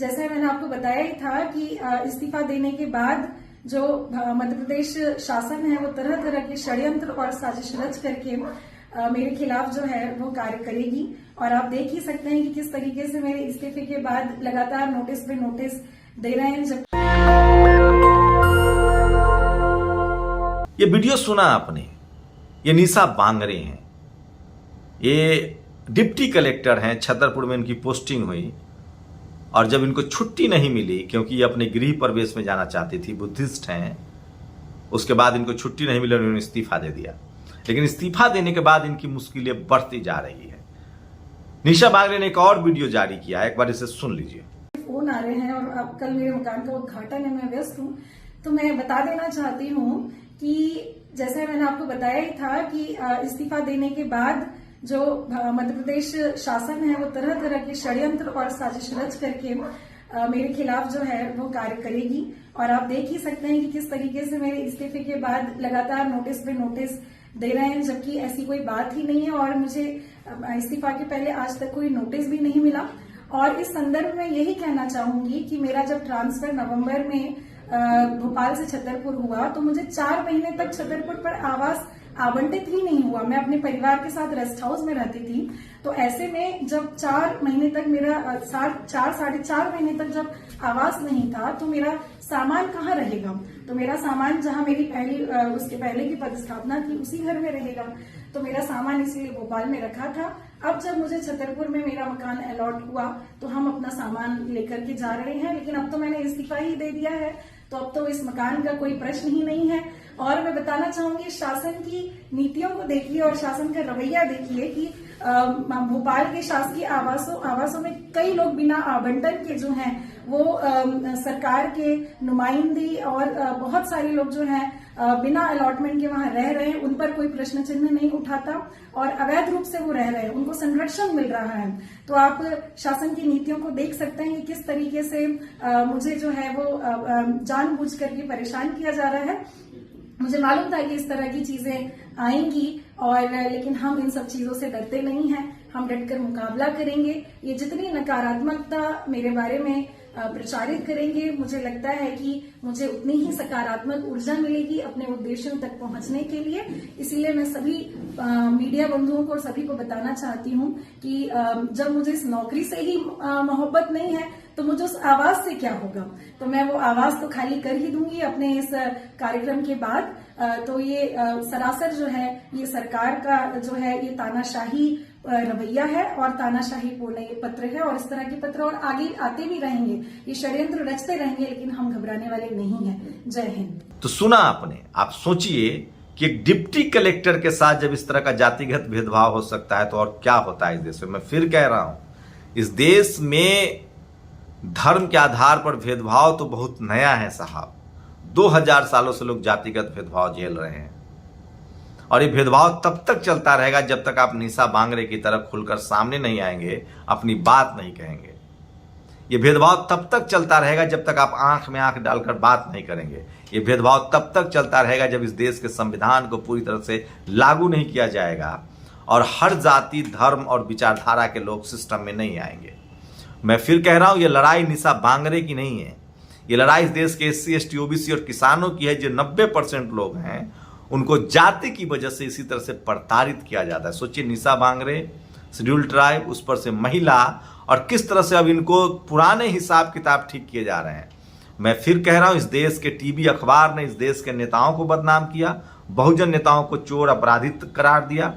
जैसे मैंने आपको बताया ही था कि इस्तीफा देने के बाद जो मध्य प्रदेश शासन है वो तरह तरह के षड्यंत्र और साजिश रच करके मेरे खिलाफ जो है वो कार्य करेगी। और आप देख ही सकते हैं कि किस तरीके से मेरे इस्तीफे के बाद लगातार नोटिस पे नोटिस दे रहे हैं। जब ये वीडियो सुना आपने, ये निशा बांगरे हैं, ये डिप्टी कलेक्टर हैं, छतरपुर में इनकी पोस्टिंग हुई और जब इनको छुट्टी नहीं मिली क्योंकि ये अपने गृह प्रवेश में जाना चाहती थी, बुद्धिस्ट हैं, उसके बाद इनको छुट्टी नहीं मिली, उन्होंने इस्तीफा दे दिया। लेकिन इस्तीफा देने के बाद इनकी मुश्किलें बढ़ती जा रही है। निशा बांगरे ने एक और वीडियो जारी किया है, एक बार इसे सुन लीजिए। फोन आ रहे हैं और अब कल मेरे मकान का उद्घाटन है, मैं व्यस्त हूँ, तो मैं बता देना चाहती हूँ कि जैसे मैंने आपको बताया ही था कि इस्तीफा देने के बाद जो मध्य प्रदेश शासन है वो तरह तरह के षड्यंत्र और साजिश रच करके मेरे खिलाफ जो है वो कार्य करेगी। और आप देख ही सकते हैं कि किस तरीके से मेरे इस्तीफे के बाद लगातार नोटिस पे नोटिस दे रहे हैं, जबकि ऐसी कोई बात ही नहीं है और मुझे इस्तीफा के पहले आज तक कोई नोटिस भी नहीं मिला। और इस संदर्भ में यही कहना चाहूंगी कि मेरा जब ट्रांसफर नवंबर में भोपाल से छतरपुर हुआ तो मुझे 4 महीने तक छतरपुर पर आवास आवंटित ही नहीं हुआ। मैं अपने परिवार के साथ रेस्ट हाउस में रहती थी, तो ऐसे में जब 4 महीने तक मेरा 4.5 महीने तक जब आवास नहीं था तो मेरा सामान कहाँ रहेगा। तो मेरा सामान जहाँ मेरी उसके पहले की पदस्थापना थी उसी घर में रहेगा। तो मेरा सामान इसलिए भोपाल में रखा था। अब जब मुझे छतरपुर में मेरा मकान अलॉट हुआ तो हम अपना सामान लेकर के जा रहे हैं, लेकिन अब तो मैंने इस्तीफा ही दे दिया है, तो अब तो इस मकान का कोई प्रश्न ही नहीं है। और मैं बताना चाहूंगी, शासन की नीतियों को देखिए और शासन का रवैया देखिए कि भोपाल के शासकीय आवासों में कई लोग बिना आवंटन के जो हैं वो सरकार के नुमाइंदी और बहुत सारे लोग जो हैं बिना अलॉटमेंट के वहां रह रहे हैं, उन पर कोई प्रश्न चिन्ह नहीं उठाता और अवैध रूप से वो रह रहे हैं, उनको संरक्षण मिल रहा है। तो आप शासन की नीतियों को देख सकते हैं कि किस तरीके से मुझे जो है वो जानबूझ करके परेशान किया जा रहा है। मुझे मालूम था कि इस तरह की चीजें आएंगी और लेकिन हम इन सब चीजों से डरते नहीं हैं, हम डटकर मुकाबला करेंगे। ये जितनी नकारात्मकता मेरे बारे में प्रचारित करेंगे, मुझे लगता है कि मुझे उतनी ही सकारात्मक ऊर्जा मिलेगी अपने उद्देश्यों तक पहुंचने के लिए। इसीलिए मैं सभी मीडिया बंधुओं को और सभी को बताना चाहती हूं कि जब मुझे इस नौकरी से ही मोहब्बत नहीं है तो मुझे उस आवाज से क्या होगा। तो मैं वो आवाज तो खाली कर ही दूंगी अपने इस कार्यक्रम के बाद। तो ये सरासर जो है ये सरकार का जो है ये तानाशाही रवैया है और तानाशाही पूर्ण ये पत्र है और इस तरह के पत्र और आगे आते भी रहेंगे, ये षड्यंत्र रचते रहेंगे, लेकिन हम घबराने वाले नहीं हैं। जय हिंद। तो सुना आपने, आप सोचिए कि एक डिप्टी कलेक्टर के साथ जब इस तरह का जातिगत भेदभाव हो सकता है तो और क्या होता है इस देश में। मैं फिर कह रहा हूं, इस देश में धर्म के आधार पर भेदभाव तो बहुत नया है साहब। 2000 सालों से लोग जातिगत भेदभाव झेल रहे हैं और ये भेदभाव तब तक चलता रहेगा जब तक आप निशा बांगरे की तरफ खुलकर सामने नहीं आएंगे, अपनी बात नहीं कहेंगे। ये भेदभाव तब तक चलता रहेगा जब तक आप आंख में आंख डालकर बात नहीं करेंगे। ये भेदभाव तब तक चलता रहेगा जब इस देश के संविधान को पूरी तरह से लागू नहीं किया जाएगा और हर जाति, धर्म और विचारधारा के लोग सिस्टम में नहीं आएंगे। मैं फिर कह रहा हूं, ये लड़ाई निशा बांगरे की नहीं है, ये लड़ाई इस देश के SC, ST, OBC और किसानों की है। जो 90% लोग हैं उनको जाति की वजह से इसी तरह से प्रताड़ित किया जाता है। सोचिए, निशा बांगरे, शेड्यूल ट्राइब, उस पर से महिला, और किस तरह से अब इनको पुराने हिसाब किताब ठीक किए जा रहे हैं। मैं फिर कह रहा हूं, इस देश के टीवी अखबार ने इस देश के नेताओं को बदनाम किया, बहुजन नेताओं को चोर अपराधित करार दिया।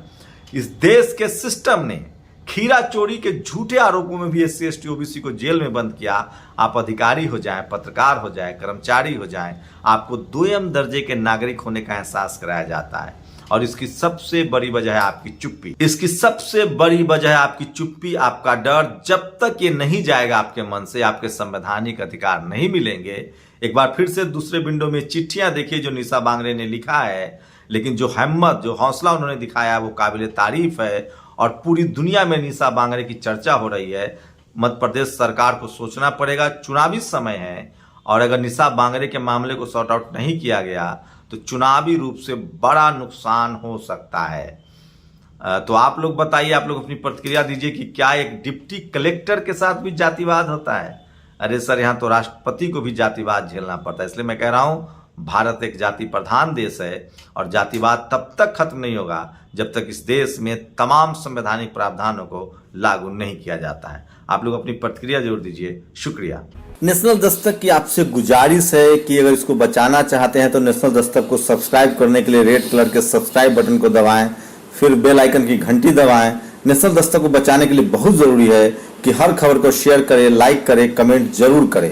इस देश के सिस्टम ने खीरा चोरी के झूठे आरोपों में भी SC, ST, OBC को जेल में बंद किया। आप अधिकारी हो जाएं, पत्रकार हो जाएं, कर्मचारी हो जाएं, आपको 2म दर्जे के नागरिक होने का एहसास कराया जाता है। और इसकी सबसे बड़ी वजह है आपकी चुप्पी। इसकी सबसे बड़ी वजह है आपकी चुप्पी, आपका डर। जब तक ये नहीं जाएगा आपके मन से, आपके संवैधानिक अधिकार नहीं मिलेंगे। एक बार फिर से दूसरे विंडो में चिट्ठियां देखिए जो निशा बांगरे ने लिखा है, लेकिन जो हिम्मत, जो हौसला उन्होंने दिखाया वो काबिले तारीफ है और पूरी दुनिया में निशा बांगरे की चर्चा हो रही है। मध्य प्रदेश सरकार को सोचना पड़ेगा, चुनावी समय है और अगर निशा बांगरे के मामले को सॉर्ट आउट नहीं किया गया तो चुनावी रूप से बड़ा नुकसान हो सकता है। तो आप लोग बताइए, आप लोग अपनी प्रतिक्रिया दीजिए कि क्या एक डिप्टी कलेक्टर के साथ भी जातिवाद होता है। अरे सर, यहाँ तो राष्ट्रपति को भी जातिवाद झेलना पड़ता है। इसलिए मैं कह रहा हूं, भारत एक जाति प्रधान देश है और जातिवाद तब तक खत्म नहीं होगा जब तक इस देश में तमाम संवैधानिक प्रावधानों को लागू नहीं किया जाता है। आप लोग अपनी प्रतिक्रिया जरूर दीजिए। शुक्रिया। नेशनल दस्तक की आपसे गुजारिश है कि अगर इसको बचाना चाहते हैं तो नेशनल दस्तक को सब्सक्राइब करने के लिए रेड कलर के सब्सक्राइब बटन को दबाएं, फिर बेल आइकन की घंटी दबाएं। नेशनल दस्तक को बचाने के लिए बहुत जरूरी है कि हर खबर को शेयर करें, लाइक करें, कमेंट जरूर करें।